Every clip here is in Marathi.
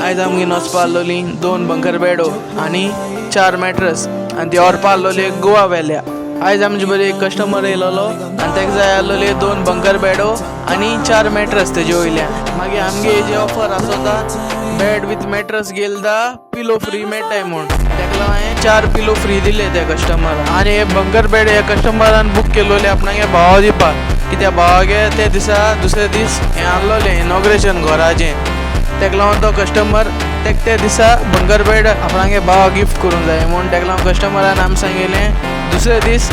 आयज आमगे वचपा आसलोली 2 बंकर बेडो आनी 4 मॅट्रस आनी ती व्हरपा आसलोली गोवा वेल्या। आयज आमचे बरें एक कस्टमर येयलोलो आनी ताका जाय आसलोले 2 बंकर बेडो आनी 4 मॅट्रस तेजे वयल्यान। मागीर आमगे हेजी ऑफर आसोता बेड विथ मॅट्रस गेलदा पिलो फ्री मेळटाय म्हूण, ताका लागून हांवें 4 पिलो फ्री दिले त्या कस्टमराक। आनी हे बंकर बेड ह्या कस्टमरान बूक केलोले आपणागे भावा दिवपाक, कित्याक भावागे ते दिसा दुसरे दीस हें आसलोलें इनॉग्रेशन घराचें, ताका लागून तो कस्टमर ताका त्या दिसा बंकर बेड आपणागे भावा गिफ्ट करूंक जाय म्हूण ताका लागून कस्टमरान आमकां सांगिल्लें दुसरे दीस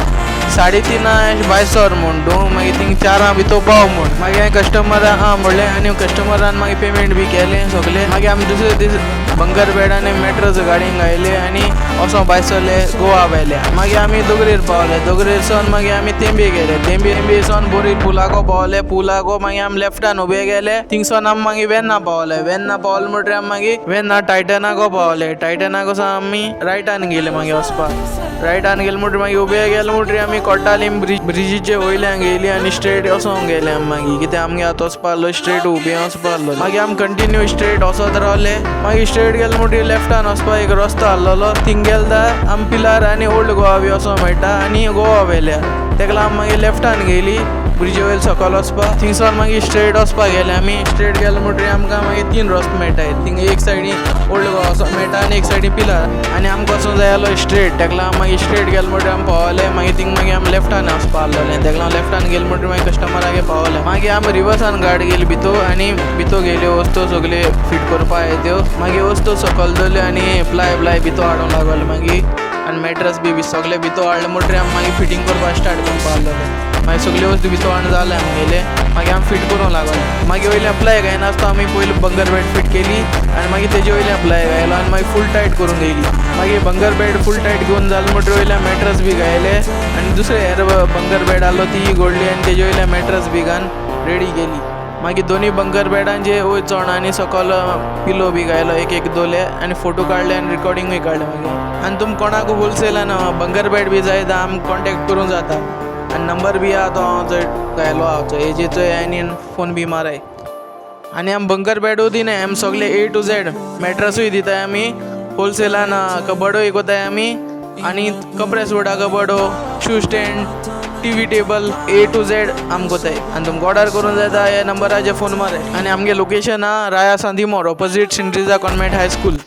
3.5 भायर सर म्हूण डोंग मागीर थिंग 4 भितर पाव म्हूण। मागीर हांवें कस्टमराक म्हणलें आनी कस्टमरान मागीर पेमेंट बी केलें सगलें। मागीर आमी दुसरे दीस बंकर बेड आनी मॅट्रस गाडयेन घायले आनी वचों भायर सरले गोवा वेल्या। मागीर आमी दोगरेर पावले, दोगरेर सावन मागीर आमी तेंबी गेले, तेंबी सावन बोरीर पुलाको पावले, पुलाको मागीर आमी लेफ्टान उबे गेले, थिंगसून आमी मागीर वेर्ना पावले, वेर्ना पावले म्हणटरी आमी मागीर वेर्ना टायटनाको पावले, टायटनाको सावन आमी रायटान गेले मागीर वचपाक। रायटान गेले म्हणटरी मागीर उबे गेले म्हणटरी आमी कोट्टालीम ब्रिजीचे वयल्यान गेली आनी स्ट्रेट वचोंक गेले आमी मागीर, कित्याक आमगे आतां वचपा आसलो स्ट्रेट उबे वचपा आसलो। मागीर आमी कंटिन्यू स्ट्रेट वचत रावले, मागीर स्ट्रेट गेले म्हणटरी लेफ्टान वचपा एक रस्तो आसलोलो, थिंग गेलदा आमी पिलार आनी ओल्ड गोवा बी वचोंक मेळटा आनी गोवा वेल्या। ताका लागून आमी मागीर लेफ्टान गेली ब्रिजे वयर सकयल वचपाक, थिंगसर मागीर स्ट्रेट वचपाक गेले आमी। स्ट्रेट गेले म्हणटरी आमकां मागीर 3 रस्तो मेळटाय, थिंग एक सायडीन ओल्ड गोवा वचोंक मेळटा आनी एक सायडीन पिलार, आनी आमकां वचूंक जाय आसलो स्ट्रेट। ताका लागून मागीर स्ट्रेट गेले म्हणटरी आमी पावले, मागीर थिंग मागीर आमी लेफ्टान वचपा आसलोलें, ताका लागून लेफ्टान गेले म्हणटरी मागीर कस्टमरागे पावले। मागीर आमी रिवर्सान गाडी गेली भितर आनी भितर गेल्यो वस्तू सगल्यो फीट करपा येत्यो, मागीर वस्तू सकयल दवरल्यो आनी प्लाय भितर हाडूंक लागले मागीर, आनी मॅट्रस बी सगळे भितर हाडले म्हणटरी आमी मागीर फिटींग करपाक स्टार्ट करपा आसलोले। मागीर सगल्यो वस्तू भितर हाडून जाले आमगेले, मागीर आमी फीट करूंक लागले। मागीर वयल्यान प्लाय घायनासतना आमी पयलीं बंकर बेड फीट केली आनी मागीर तेजे वयल्यान प्लाय घायलो आनी मागीर फूल टायट करून येयली। मागीर बंकर बेड फूल टायट घेवन जालें म्हणटरी वयल्यान मॅट्रस बी घायले आनी दुसरे हेर बंकर बेड आसलो ती घोडली आनी तेजे वयल्यान मॅट्रस बी घालून रेडी केली। मागीर दोनी बंकर बेडांचे वयर चोण आनी सकयल पिलो बी घायलो, एक दवरले आनी फोटो काडले आनी रिकॉर्डिंगूय काडलें मागीर। आनी तुमकां कोणाक होलसेलान बंकर बेड बी जाय जाल्यार आमकां कॉन्टेक्ट करूंक जाता, आनी नंबर बी आहा तो हांव थंय घायलो आहा हेजेर थंय आनी फोन बी माराय। आनी आमी बंकर बेडूय दिनाय, आमी सगळे A to Z मॅट्रसूय दिताय आमी होलसेलान, कबडूय कोताय आमी आनी कपडे सोडा कबडो, shoe stand, TV table A to Z आमी कोताय। आनी तुमकां ऑर्डर करूंक जाय जाल्यार ह्या नंबराचेर फोन माराय। आनी आमगे लोकेशन आहा राया Santimor opposite saint Teresa convent high school.